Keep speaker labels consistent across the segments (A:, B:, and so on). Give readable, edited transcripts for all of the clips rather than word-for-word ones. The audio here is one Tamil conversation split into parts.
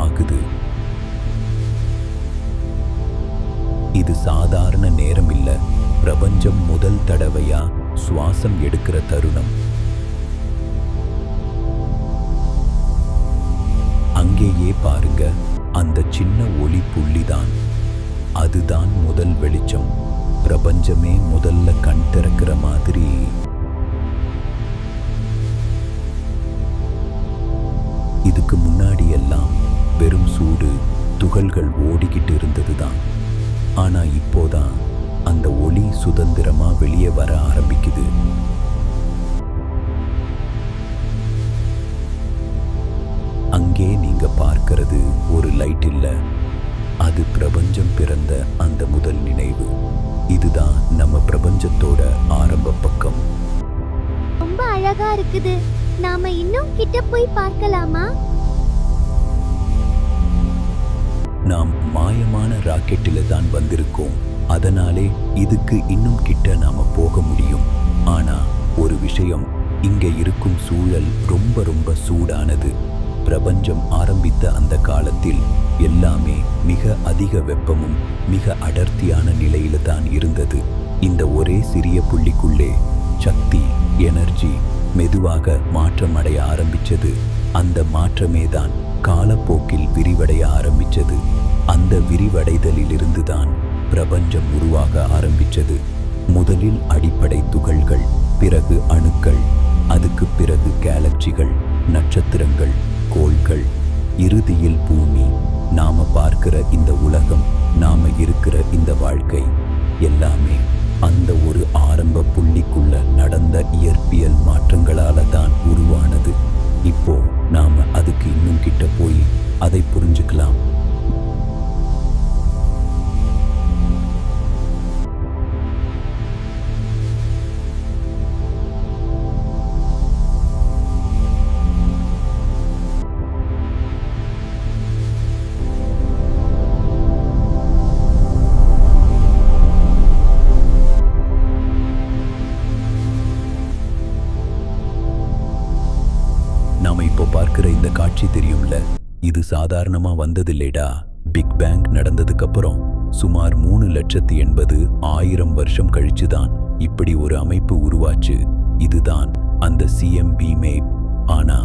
A: ஆகுது. இது சாதாரண நேரம் இல்ல, பிரபஞ்சம் முதல் தடவையா சுவாசம் எடுக்கிற தருணம். அங்கேயே பாருங்க, அந்த சின்ன ஒளி புள்ளிதான், அதுதான் முதல் வெளிச்சம். பிரபஞ்சமே முதல்ல கண் திறக்கிற மாதிரி. இதுக்கு முன்னாடி எல்லாம் வெறும் சூடு, துகள்கள் ஓடிக்கிட்டு இருந்ததுதான். ஆனா இப்போதான் அந்த ஒளி சுதந்திரமா வெளியே வர ஆரம்பிக்குது. அங்கே நீங்க பார்க்கிறது ஒரு லைட் இல்ல, அது பிரபஞ்சம் பிறந்த அந்த முதல் நினைவு. இதுதான் நம்ம பிரபஞ்சத்தோட ஆரம்ப பக்கம்.
B: ரொம்ப அழகா இருக்குது. நாம இன்னும் கிட்ட போய் பார்க்கலாமா?
A: நாம் மாயமான ராக்கெட்டில தான் வந்திருக்கோம், அதனாலே இதுக்கு இன்னும் கிட்ட நாம போக முடியும். ஆனா ஒரு விஷயம், இங்க இருக்கும் சூழல் ரொம்ப ரொம்ப சூடானது. பிரபஞ்சம் ஆரம்பித்த அந்த காலத்தில் எல்லாமே மிக அதிக வெப்பமும் மிக அடர்த்தியான நிலையில தான் இருந்தது. இந்த ஒரே சிறிய புள்ளிக்குள்ளே சக்தி, எனர்ஜி மெதுவாக மாற்றமடைய ஆரம்பிச்சது. அந்த மாற்றமே தான் காலப்போக்கில் விரிவடைய ஆரம்பிச்சது. அந்த விரிவடைதலிலிருந்து தான் பிரபஞ்சம் உருவாக ஆரம்பிச்சது. முதலில் அடிப்படை துகள்கள், பிறகு அணுக்கள், அதுக்கு பிறகு கேலக்சிகள், நட்சத்திரங்கள், கோள்கள், இறுதியில் பூமி. நாம பார்க்கிற இந்த உலகம், நாம இருக்கிற இந்த வாழ்க்கை எல்லாமே அந்த ஒரு ஆரம்ப புள்ளிக்குள்ள நடந்த இயற்பியல் மாற்றங்களால தான் உருவானது. இப்போ நாம அதுக்கு இன்னும் கிட்ட போய் அதை புரிஞ்சுக்கலாம். நாம இப்போ பார்க்கிற இந்த காட்சி தெரியும்ல, இது சாதாரணமா வந்ததில்லைடா. பிக் பேங் நடந்ததுக்கு அப்புறம் சுமார் 3,80,000 வருஷம் கழிச்சுதான் இப்படி ஒரு அமைப்பு உருவாச்சு. இதுதான் அந்த சிஎம்பி மேப். ஆனா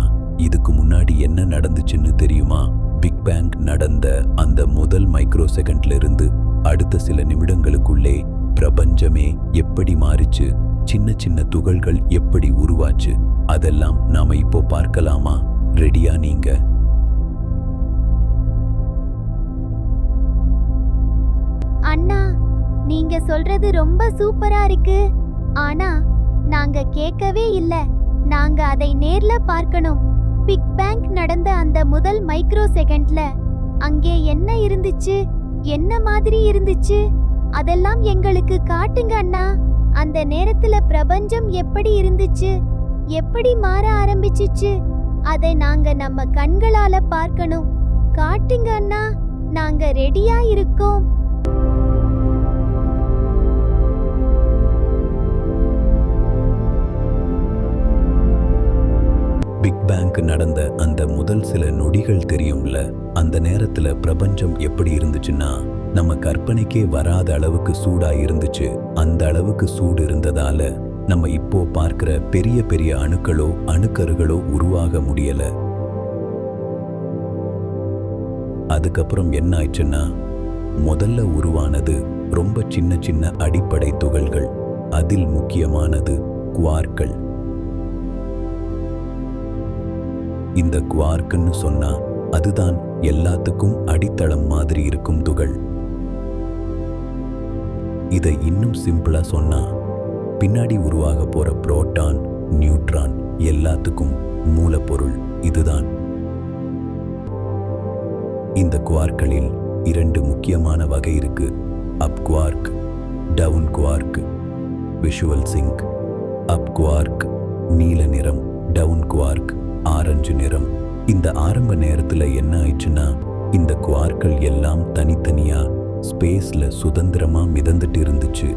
A: இதுக்கு முன்னாடி என்ன நடந்துச்சுன்னு தெரியுமா? பிக் பேங் நடந்த அந்த முதல் மைக்ரோ செகண்ட்ல இருந்து அடுத்த சில நிமிடங்களுக்குள்ளே பிரபஞ்சமே எப்படி மாறிச்சு, சின்ன சின்ன துகள்கள் எப்படி உருவாச்சு, அதெல்லாம் நாம இப்போ பார்க்கலாமா? ரெடியா நீங்க?
B: அண்ணா, நீங்க சொல்றது ரொம்ப சூப்பரா இருக்கு. ஆனா நாங்க கேட்கவே இல்ல. நாங்க அதை நேர்ல பார்க்கணும். பிக் பேங் நடந்த அந்த முதல் மைக்ரோ செகண்ட்ல அங்கே என்ன இருந்துச்சு, என்ன மாதிரி இருந்துச்சு, அதெல்லாம் எங்களுக்கு காட்டுங்க அண்ணா. அந்த நேரத்துல பிரபஞ்சம் எப்படி இருந்துச்சு, எப்படி மாற ஆரம்பிச்சிச்சு, அதை நாங்க நம்ம கண்களால பார்க்கணும். காட்டுங்க அண்ணா, நாங்க ரெடியா இருக்கோம்.
A: பிக் பேங் நடந்த அந்த முதல் சில நொடிகள் தெரியும்ல, அந்த நேரத்துல பிரபஞ்சம் எப்படி இருந்துச்சுன்னா நம்ம கற்பனைக்கே வராத அளவுக்கு சூடா இருந்துச்சு. அந்த அளவுக்கு சூடு இருந்ததால நம்ம இப்போ பார்க்கிற பெரிய பெரிய அணுக்களோ அணுக்கருகளோ உருவாக முடியல. அதுக்கப்புறம் என்ன ஆயிடுச்சுன்னா, முதல்ல உருவானது ரொம்ப சின்ன சின்ன அடிப்படை துகள்கள். அதில் முக்கியமானது குவார்க்கள். இந்த குவார்க்குன்னு சொன்னா அதுதான் எல்லாத்துக்கும் அடித்தளம் மாதிரி இருக்கும் துகள். இதை இன்னும் சிம்பிளா சொன்னா, பின்னாடி உருவாக போற புரோட்டான், நியூட்ரான் எல்லாத்துக்கும் மூலப்பொருள் இதுதான். இந்த குவார்க்களில் 2 முக்கியமான வகை இருக்கு. Up quark, down quark. Visual sync. Up quark நீல நிறம், டவுன் குவார்க் ஆரஞ்சு நிறம். இந்த ஆரம்ப நேரத்துல என்ன ஆயிடுச்சுன்னா, இந்த குவார்கள் எல்லாம் தனித்தனியா ஸ்பேஸ்ல சுதந்திரமா மிதந்துட்டு இருந்துச்சு.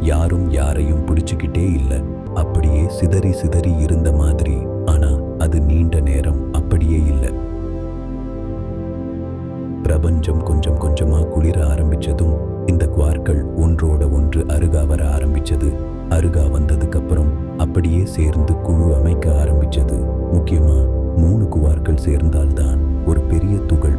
A: யாரும் யாரையும் பிடிச்சுக்கிட்டே இல்லை, அப்படியே சிதறி சிதறி இருந்த மாதிரி. ஆனா அது நீண்ட நேரம் அப்படியே இல்லை. பிரபஞ்சம் கொஞ்சம் கொஞ்சமா குளிர ஆரம்பிச்சதும் இந்த குவார்கள் ஒன்றோட ஒன்று அருகா வர ஆரம்பிச்சது. அருகா வந்ததுக்கு அப்புறம் அப்படியே சேர்ந்து குழு அமைக்க ஆரம்பிச்சது. முக்கியமா 3 குவார்கள் சேர்ந்தால்தான் ஒரு பெரிய துகள்